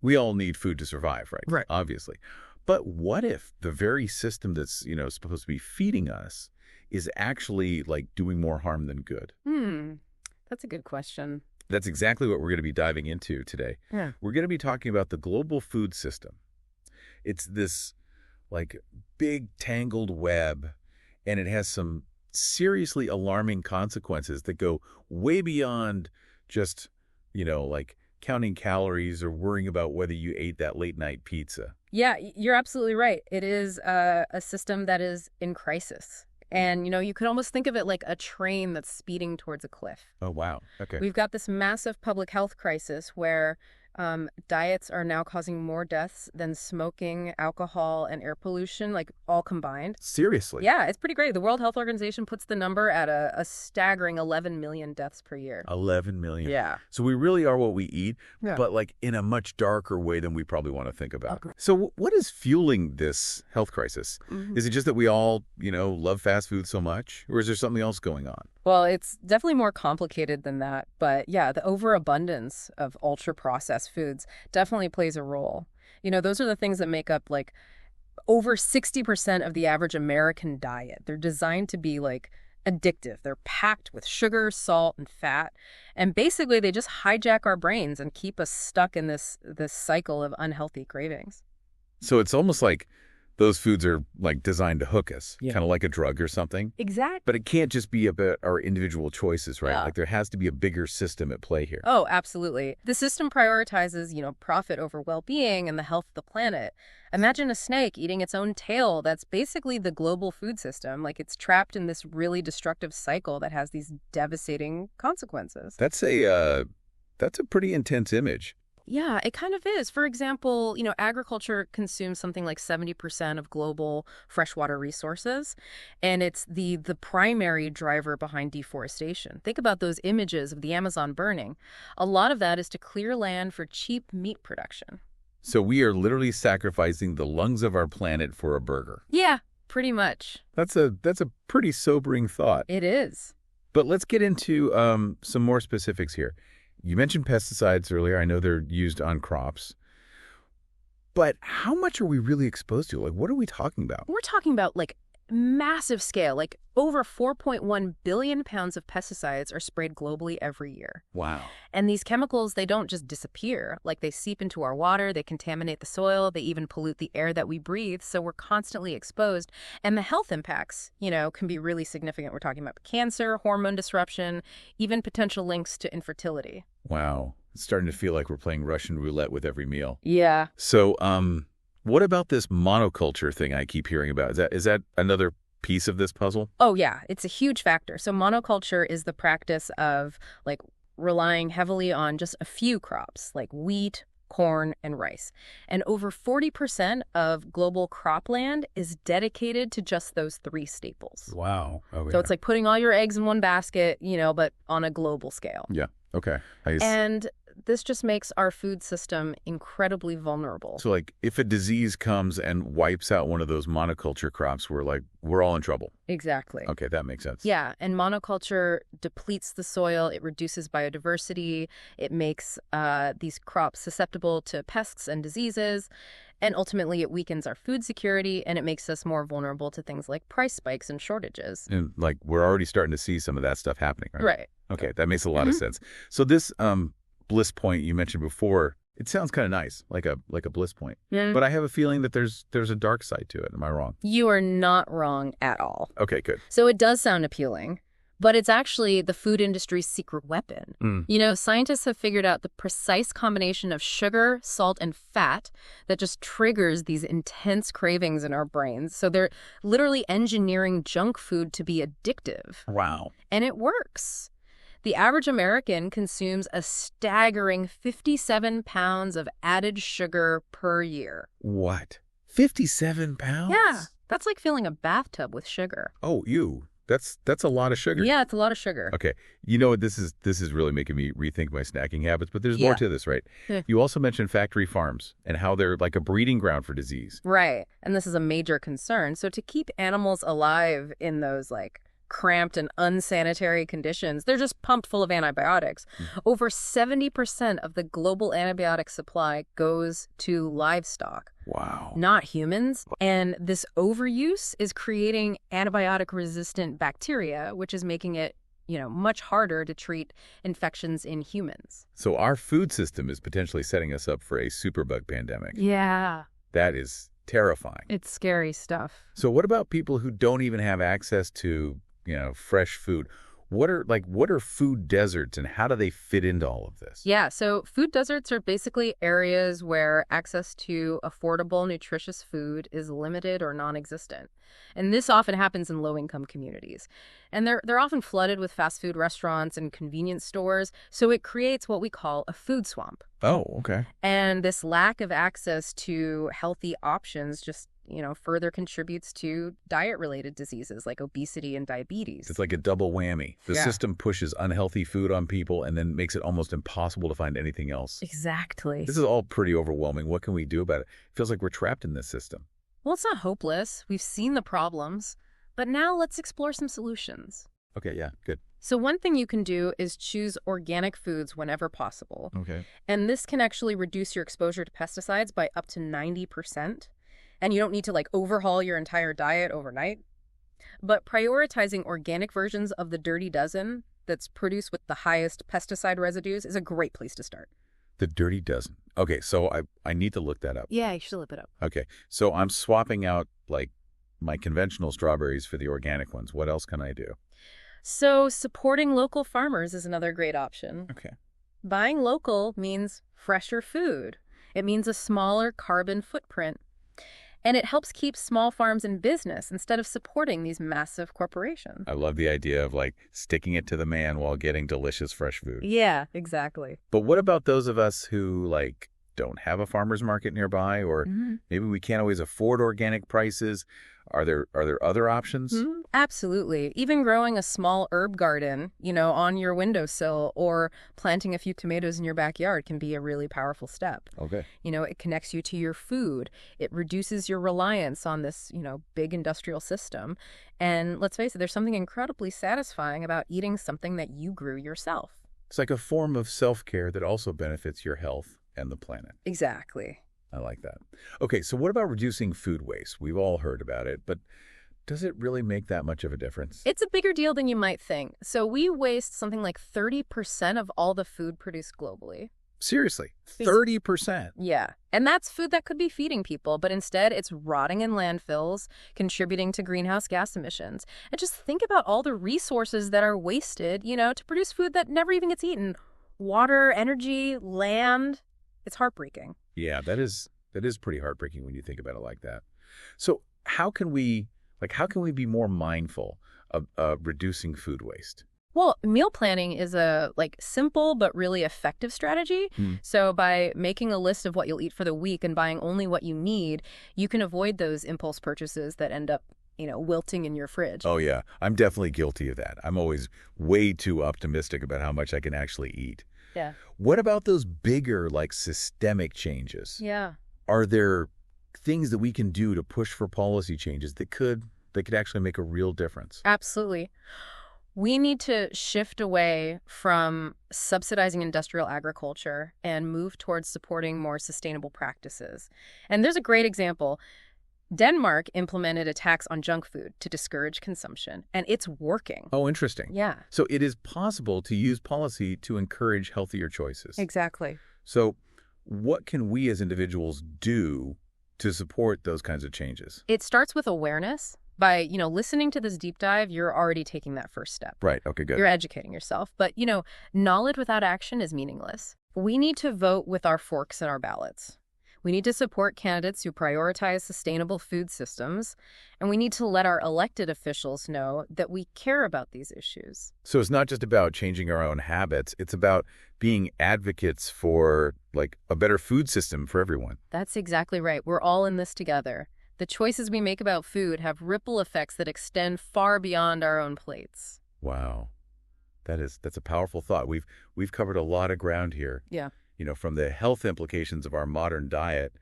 We all need food to survive, right? Right. Obviously. But what if the very system that's, supposed to be feeding us is actually like doing more harm than good? That's a good question. That's exactly what we're going to be diving into today. Yeah. We're going to be talking about the global food system. It's this like big tangled web, and it has some seriously alarming consequences that go way beyond just, like counting calories or worrying about whether you ate that late night pizza. Yeah, you're absolutely right. It is a system that is in crisis. And, you could almost think of it like a train that's speeding towards a cliff. Oh, wow. Okay. We've got this massive public health crisis where diets are now causing more deaths than smoking, alcohol, and air pollution, like all combined. Seriously? Yeah, it's pretty great. The World Health Organization puts the number at a staggering 11 million deaths per year. 11 million. Yeah. So we really are what we eat, Yeah. but like in a much darker way than we probably want to think about. Okay. So what is fueling this health crisis? Is it just that we all, love fast food so much? Or is there something else going on? Well, it's definitely more complicated than that. But yeah, the overabundance of ultra-processed foods definitely plays a role. Those are the things that make up like over 60% of the average American diet. They're designed to be like addictive. They're packed with sugar, salt, and fat. And basically, they just hijack our brains and keep us stuck in this cycle of unhealthy cravings. So it's almost like those foods are like designed to hook us, Yeah. kind of like a drug or something. Exactly. But it can't just be about our individual choices, right? Yeah. Like there has to be a bigger system at play here. Oh, absolutely. The system prioritizes, profit over well-being and the health of the planet. Imagine a snake eating its own tail. That's basically the global food system. Like it's trapped in this really destructive cycle that has these devastating consequences. That's a pretty intense image. Yeah, it kind of is. For example, agriculture consumes something like 70% of global freshwater resources, and it's the primary driver behind deforestation. Think about those images of the Amazon burning. A lot of that is to clear land for cheap meat production. So we are literally sacrificing the lungs of our planet for a burger. Yeah, pretty much. That's a pretty sobering thought. It is. But let's get into some more specifics here. You mentioned pesticides earlier. I know they're used on crops. But how much are we really exposed to? Like, what are we talking about? We're talking about like massive scale, like over 4.1 billion pounds of pesticides are sprayed globally every year. Wow. And these chemicals, they don't just disappear. Like they seep into our water, they contaminate the soil, they even pollute the air that we breathe. So we're constantly exposed. And the health impacts, can be really significant. We're talking about cancer, hormone disruption, even potential links to infertility. Wow. It's starting to feel like we're playing Russian roulette with every meal. Yeah. So, what about this monoculture thing I keep hearing about? Is that another piece of this puzzle? Oh, yeah. It's a huge factor. So monoculture is the practice of like relying heavily on just a few crops like wheat, corn, and rice. And over 40% of global cropland is dedicated to just those three staples. Wow. Oh, So it's like putting all your eggs in one basket, but on a global scale. Yeah. Okay. And this just makes our food system incredibly vulnerable. So like if a disease comes and wipes out one of those monoculture crops, we're all in trouble. Exactly. Okay, that makes sense. Yeah, and monoculture depletes the soil, it reduces biodiversity, it makes these crops susceptible to pests and diseases, and ultimately it weakens our food security and it makes us more vulnerable to things like price spikes and shortages. And like we're already starting to see some of that stuff happening, right? Right. Okay, that makes a lot of sense. So this bliss point you mentioned before, it sounds kind of nice, like a bliss point. But I have a feeling that there's a dark side to it. Am I wrong? You are not wrong at all. Okay, good. So it does sound appealing, but it's actually the food industry's secret weapon. Scientists have figured out the precise combination of sugar, salt, and fat that just triggers these intense cravings in our brains. So they're literally engineering junk food to be addictive. Wow. And it works. The average American consumes a staggering 57 pounds of added sugar per year. What? 57 pounds? Yeah, that's like filling a bathtub with sugar. Oh, that's a lot of sugar. Yeah, it's a lot of sugar. Okay. You know what? This is really making me rethink my snacking habits, but there's more to this, right? Yeah. You also mentioned factory farms and how they're like a breeding ground for disease. Right. And this is a major concern. So to keep animals alive in those like cramped and unsanitary conditions. They're just pumped full of antibiotics. Over 70% of the global antibiotic supply goes to livestock. Wow. Not humans. And this overuse is creating antibiotic-resistant bacteria, which is making it, much harder to treat infections in humans. So our food system is potentially setting us up for a superbug pandemic. Yeah. That is terrifying. It's scary stuff. So what about people who don't even have access to, fresh food? What are food deserts and how do they fit into all of this? Yeah, so food deserts are basically areas where access to affordable, nutritious food is limited or non-existent. And this often happens in low-income communities. And they're often flooded with fast food restaurants and convenience stores, so it creates what we call a food swamp. Oh, okay. And this lack of access to healthy options just further contributes to diet-related diseases like obesity and diabetes. It's like a double whammy. The Yeah. system pushes unhealthy food on people and then makes it almost impossible to find anything else. Exactly. This is all pretty overwhelming. What can we do about it? It feels like we're trapped in this system. Well, it's not hopeless. We've seen the problems. But now let's explore some solutions. Okay, yeah, good. So one thing you can do is choose organic foods whenever possible. Okay. And this can actually reduce your exposure to pesticides by up to 90%. And you don't need to overhaul your entire diet overnight. But prioritizing organic versions of the Dirty Dozen that's produced with the highest pesticide residues is a great place to start. The Dirty Dozen. Okay, so I need to look that up. Yeah, you should look it up. Okay, so I'm swapping out my conventional strawberries for the organic ones. What else can I do? So supporting local farmers is another great option. Okay. Buying local means fresher food. It means a smaller carbon footprint. And it helps keep small farms in business instead of supporting these massive corporations. I love the idea of sticking it to the man while getting delicious fresh food. Yeah, exactly. But what about those of us who don't have a farmer's market nearby, or maybe we can't always afford organic prices? Are there other options? Absolutely. Even growing a small herb garden, on your windowsill or planting a few tomatoes in your backyard can be a really powerful step. Okay. It connects you to your food. It reduces your reliance on this, big industrial system. And let's face it, there's something incredibly satisfying about eating something that you grew yourself. It's like a form of self-care that also benefits your health and the planet. Exactly. I like that. Okay, so what about reducing food waste? We've all heard about it, but does it really make that much of a difference? It's a bigger deal than you might think. So we waste something like 30% of all the food produced globally. Seriously, 30%? Yeah. And that's food that could be feeding people, but instead it's rotting in landfills, contributing to greenhouse gas emissions. And just think about all the resources that are wasted, to produce food that never even gets eaten. Water, energy, land. It's heartbreaking. Yeah, that is pretty heartbreaking when you think about it like that. So how can we be more mindful of reducing food waste? Well, meal planning is a simple but really effective strategy. So by making a list of what you'll eat for the week and buying only what you need, you can avoid those impulse purchases that end up, wilting in your fridge. Oh, yeah. I'm definitely guilty of that. I'm always way too optimistic about how much I can actually eat. Yeah. What about those bigger, systemic changes? Yeah. Are there things that we can do to push for policy changes that could actually make a real difference? Absolutely. We need to shift away from subsidizing industrial agriculture and move towards supporting more sustainable practices. And there's a great example. Denmark implemented a tax on junk food to discourage consumption, and it's working. Oh, interesting. Yeah. So it is possible to use policy to encourage healthier choices. Exactly. So what can we as individuals do to support those kinds of changes? It starts with awareness. By, listening to this deep dive, you're already taking that first step. Right. Okay, good. You're educating yourself. But, knowledge without action is meaningless. We need to vote with our forks and our ballots. We need to support candidates who prioritize sustainable food systems, and we need to let our elected officials know that we care about these issues. So it's not just about changing our own habits. It's about being advocates for, a better food system for everyone. That's exactly right. We're all in this together. The choices we make about food have ripple effects that extend far beyond our own plates. Wow. That's a powerful thought. We've covered a lot of ground here. Yeah. From the health implications of our modern diet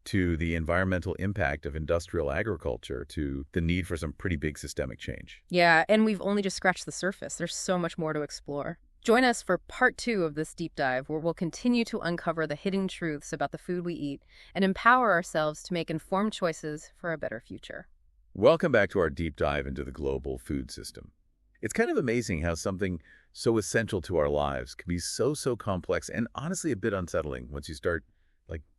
to the environmental impact of industrial agriculture to the need for some pretty big systemic change. Yeah, and we've only just scratched the surface. There's so much more to explore. Join us for part 2 of this deep dive, where we'll continue to uncover the hidden truths about the food we eat and empower ourselves to make informed choices for a better future. Welcome back to our deep dive into the global food system. It's kind of amazing how something so essential to our lives can be so complex and honestly a bit unsettling once you start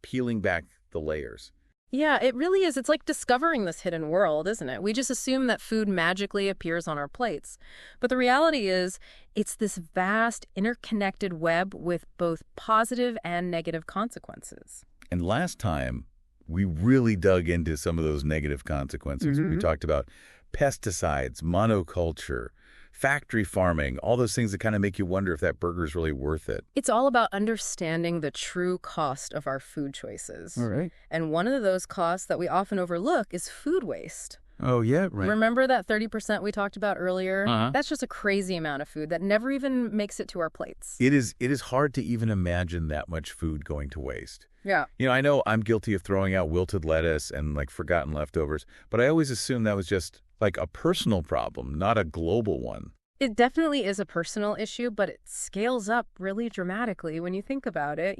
peeling back the layers. Yeah, it really is. It's like discovering this hidden world, isn't it? We just assume that food magically appears on our plates. But the reality is, it's this vast, interconnected web with both positive and negative consequences. And last time, we really dug into some of those negative consequences. We talked about pesticides, monoculture, factory farming, all those things that kind of make you wonder if that burger is really worth it. It's all about understanding the true cost of our food choices. All right. And one of those costs that we often overlook is food waste. Oh, yeah, right. Remember that 30% we talked about earlier? That's just a crazy amount of food that never even makes it to our plates. It is hard to even imagine that much food going to waste. Yeah. I know I'm guilty of throwing out wilted lettuce and forgotten leftovers, but I always assumed that was just a personal problem, not a global one. It definitely is a personal issue, but it scales up really dramatically when you think about it,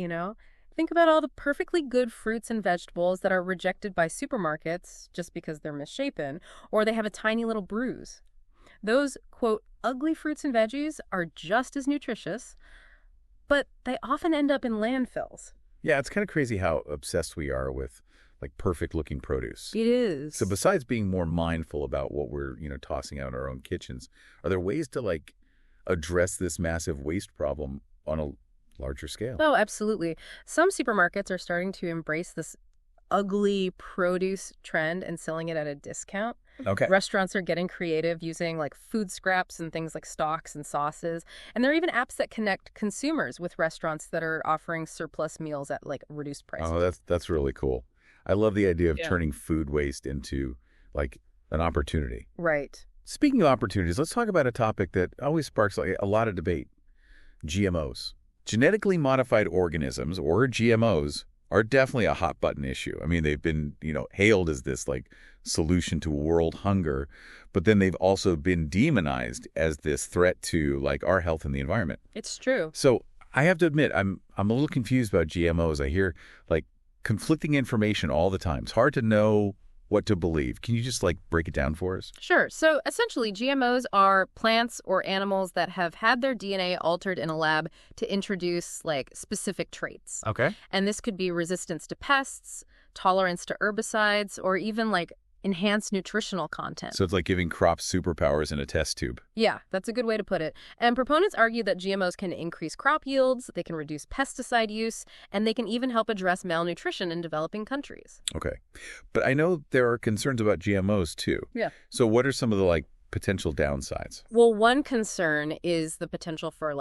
Think about all the perfectly good fruits and vegetables that are rejected by supermarkets just because they're misshapen, or they have a tiny little bruise. Those, quote, ugly fruits and veggies are just as nutritious, but they often end up in landfills. Yeah, it's kind of crazy how obsessed we are with perfect-looking produce. It is. So besides being more mindful about what we're, tossing out in our own kitchens, are there ways to, address this massive waste problem on a larger scale? Oh, absolutely. Some supermarkets are starting to embrace this ugly produce trend and selling it at a discount. Okay. Restaurants are getting creative using food scraps and things like stocks and sauces. And there are even apps that connect consumers with restaurants that are offering surplus meals at reduced prices. Oh, that's really cool. I love the idea of turning food waste into an opportunity. Right. Speaking of opportunities, let's talk about a topic that always sparks a lot of debate. GMOs. Genetically modified organisms, or GMOs, are definitely a hot button issue. I mean, they've been, hailed as this solution to world hunger, but then they've also been demonized as this threat to our health and the environment. It's true. So I have to admit, I'm a little confused about GMOs. I hear conflicting information all the time. It's hard to know what to believe. Can you just break it down for us? Sure. So essentially, GMOs are plants or animals that have had their DNA altered in a lab to introduce specific traits. Okay. And this could be resistance to pests, tolerance to herbicides, or even enhanced nutritional content. So it's like giving crops superpowers in a test tube. Yeah, that's a good way to put it. And proponents argue that GMOs can increase crop yields, they can reduce pesticide use, and they can even help address malnutrition in developing countries. Okay. But I know there are concerns about GMOs too. Yeah. So what are some of the potential downsides? Well, one concern is the potential for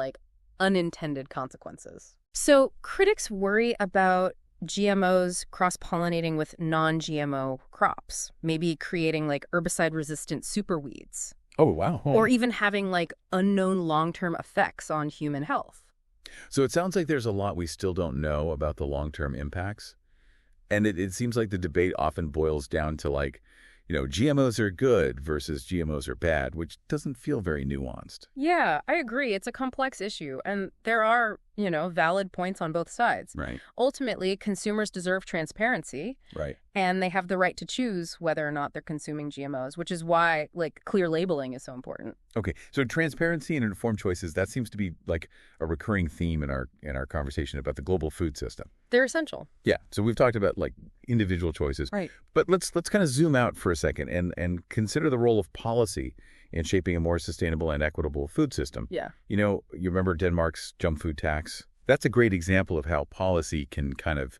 unintended consequences. So critics worry about GMOs cross-pollinating with non-GMO crops, maybe creating herbicide-resistant superweeds. Oh, wow. Or even having unknown long-term effects on human health. So it sounds like there's a lot we still don't know about the long-term impacts. And it seems like the debate often boils down to GMOs are good versus GMOs are bad, which doesn't feel very nuanced. Yeah, I agree. It's a complex issue, and there are, valid points on both sides. Right. Ultimately, consumers deserve transparency. Right. And they have the right to choose whether or not they're consuming GMOs, which is why, clear labeling is so important. Okay. So transparency and informed choices, that seems to be a recurring theme in our conversation about the global food system. They're essential. Yeah. So we've talked about individual choices. Right. But let's kind of zoom out for a second and consider the role of policy in shaping a more sustainable and equitable food system. Yeah. You remember Denmark's junk food tax? That's a great example of how policy can kind of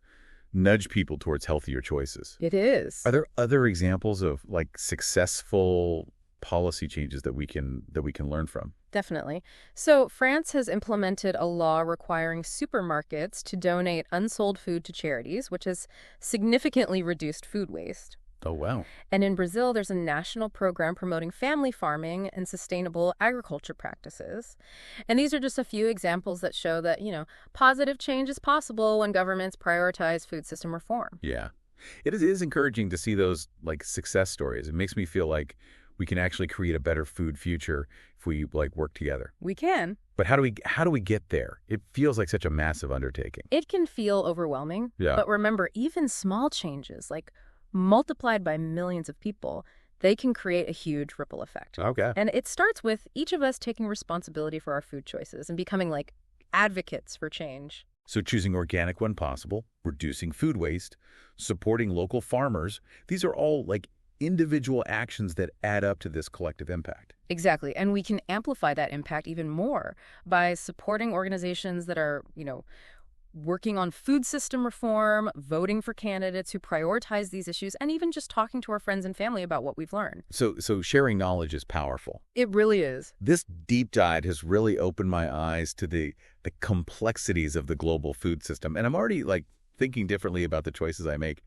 nudge people towards healthier choices. It is. Are there other examples of successful policy changes that we can learn from? Definitely. So France has implemented a law requiring supermarkets to donate unsold food to charities, which has significantly reduced food waste. Oh, wow. And in Brazil, there's a national program promoting family farming and sustainable agriculture practices. And these are just a few examples that show that, positive change is possible when governments prioritize food system reform. Yeah. It is encouraging to see those like success stories. It makes me feel like we can actually create a better food future if we like work together. We can. But how do we get there? It feels like such a massive undertaking. It can feel overwhelming, Yeah. but remember, even small changes, like multiplied by millions of people, they can create a huge ripple effect. Okay. And it starts with each of us taking responsibility for our food choices and becoming like advocates for change. So choosing organic when possible, reducing food waste, supporting local farmers, these are all like individual actions that add up to this collective impact. Exactly. And we can amplify that impact even more by supporting organizations that are, working on food system reform, voting for candidates who prioritize these issues, and even just talking to our friends and family about what we've learned. So sharing knowledge is powerful. It really is. This deep dive has really opened my eyes to the complexities of the global food system. And I'm already like thinking differently about the choices I make.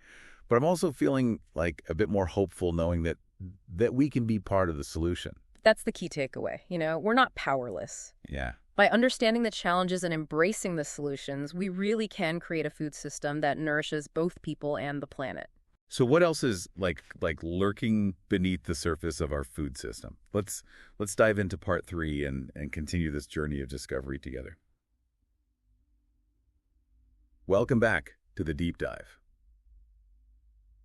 But I'm also feeling like a bit more hopeful knowing that we can be part of the solution. That's the key takeaway. We're not powerless. Yeah. By understanding the challenges and embracing the solutions, we really can create a food system that nourishes both people and the planet. So what else is like lurking beneath the surface of our food system? Let's dive into part 3 and continue this journey of discovery together. Welcome back to the deep dive.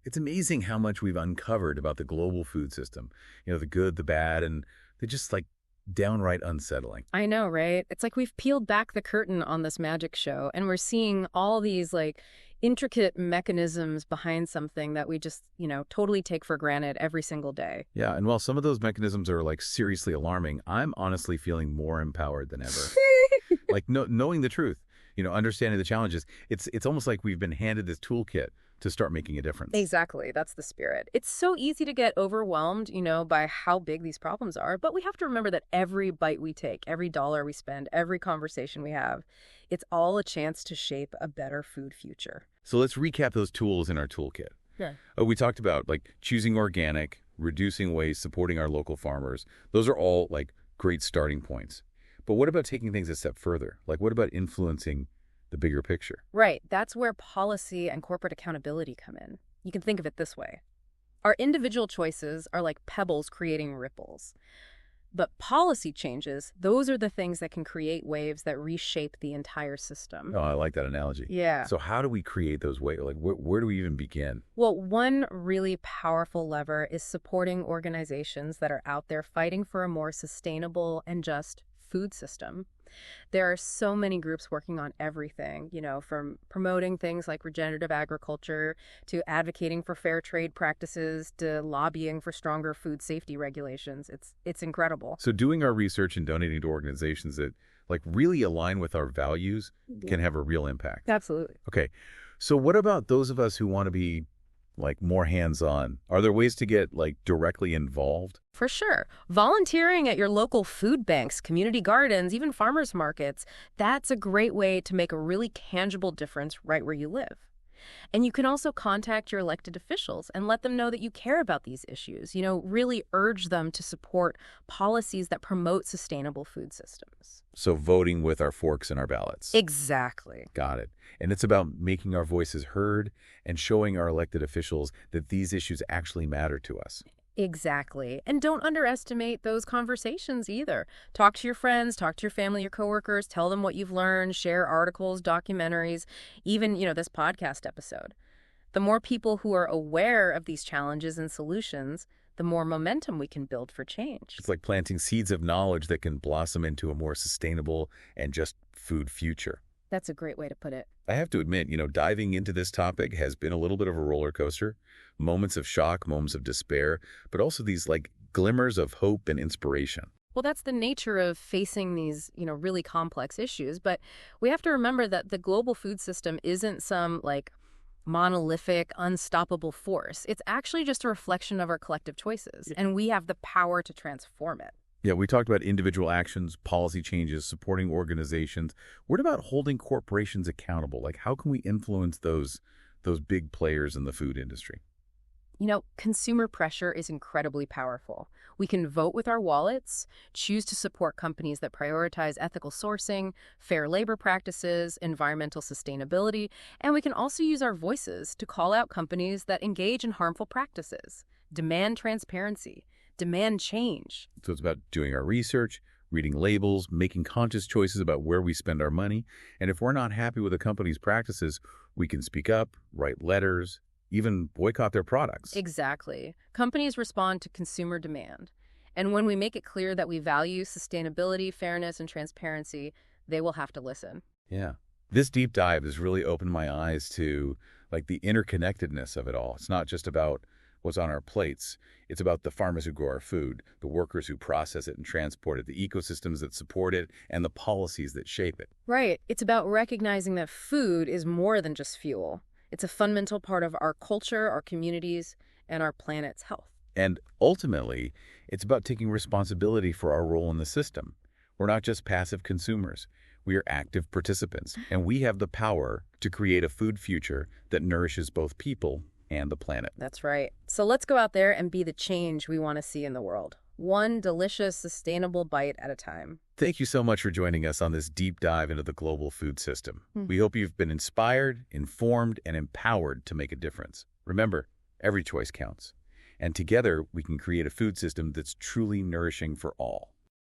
It's amazing how much we've uncovered about the global food system. The good, the bad, and they're just like downright unsettling. I know, right? It's like we've peeled back the curtain on this magic show, and we're seeing all these like intricate mechanisms behind something that we just, totally take for granted every single day. Yeah, and while some of those mechanisms are like seriously alarming, I'm honestly feeling more empowered than ever. Like knowing the truth, understanding the challenges. It's almost like we've been handed this toolkit to start making a difference. Exactly. That's the spirit. It's so easy to get overwhelmed, by how big these problems are. But we have to remember that every bite we take, every dollar we spend, every conversation we have, it's all a chance to shape a better food future. So let's recap those tools in our toolkit. Yeah. We talked about like choosing organic, reducing waste, supporting our local farmers. Those are all like great starting points. But what about taking things a step further? Like what about influencing the bigger picture? Right. That's where policy and corporate accountability come in. You can think of it this way. Our individual choices are like pebbles creating ripples. But policy changes, those are the things that can create waves that reshape the entire system. Oh, I like that analogy. Yeah. So how do we create those waves? Like where do we even begin? Well, one really powerful lever is supporting organizations that are out there fighting for a more sustainable and just food system. There are so many groups working on everything, from promoting things like regenerative agriculture to advocating for fair trade practices to lobbying for stronger food safety regulations. It's incredible. So doing our research and donating to organizations that like really align with our values can have a real impact. Absolutely. Okay. So what about those of us who want to be like more hands-on? Are there ways to get like directly involved? For sure. Volunteering at your local food banks, community gardens, even farmers markets, that's a great way to make a really tangible difference right where you live. And you can also contact your elected officials and let them know that you care about these issues. Really urge them to support policies that promote sustainable food systems. So voting with our forks and our ballots. Exactly. Got it. And it's about making our voices heard and showing our elected officials that these issues actually matter to us. Exactly. And don't underestimate those conversations either. Talk to your friends, talk to your family, your coworkers, tell them what you've learned, share articles, documentaries, even, this podcast episode. The more people who are aware of these challenges and solutions, the more momentum we can build for change. It's like planting seeds of knowledge that can blossom into a more sustainable and just food future. That's a great way to put it. I have to admit, diving into this topic has been a little bit of a roller coaster. Moments of shock, moments of despair, but also these like glimmers of hope and inspiration. Well, that's the nature of facing these, really complex issues. But we have to remember that the global food system isn't some like monolithic, unstoppable force. It's actually just a reflection of our collective choices, and we have the power to transform it. Yeah, we talked about individual actions, policy changes, supporting organizations. What about holding corporations accountable? Like how can we influence those big players in the food industry? Consumer pressure is incredibly powerful. We can vote with our wallets, choose to support companies that prioritize ethical sourcing, fair labor practices, environmental sustainability, and we can also use our voices to call out companies that engage in harmful practices, demand transparency, demand change. So it's about doing our research, reading labels, making conscious choices about where we spend our money. And if we're not happy with a company's practices, we can speak up, write letters, even boycott their products. Exactly. Companies respond to consumer demand. And when we make it clear that we value sustainability, fairness, and transparency, they will have to listen. Yeah. This deep dive has really opened my eyes to the interconnectedness of it all. It's not just about what's on our plates. It's about the farmers who grow our food, the workers who process it and transport it, the ecosystems that support it, and the policies that shape it. Right. It's about recognizing that food is more than just fuel. It's a fundamental part of our culture, our communities, and our planet's health. And ultimately, it's about taking responsibility for our role in the system. We're not just passive consumers. We are active participants, and we have the power to create a food future that nourishes both people and the planet. That's right. So let's go out there and be the change we want to see in the world. One delicious, sustainable bite at a time. Thank you so much for joining us on this deep dive into the global food system. We hope you've been inspired, informed, and empowered to make a difference. Remember, every choice counts. And together, we can create a food system that's truly nourishing for all.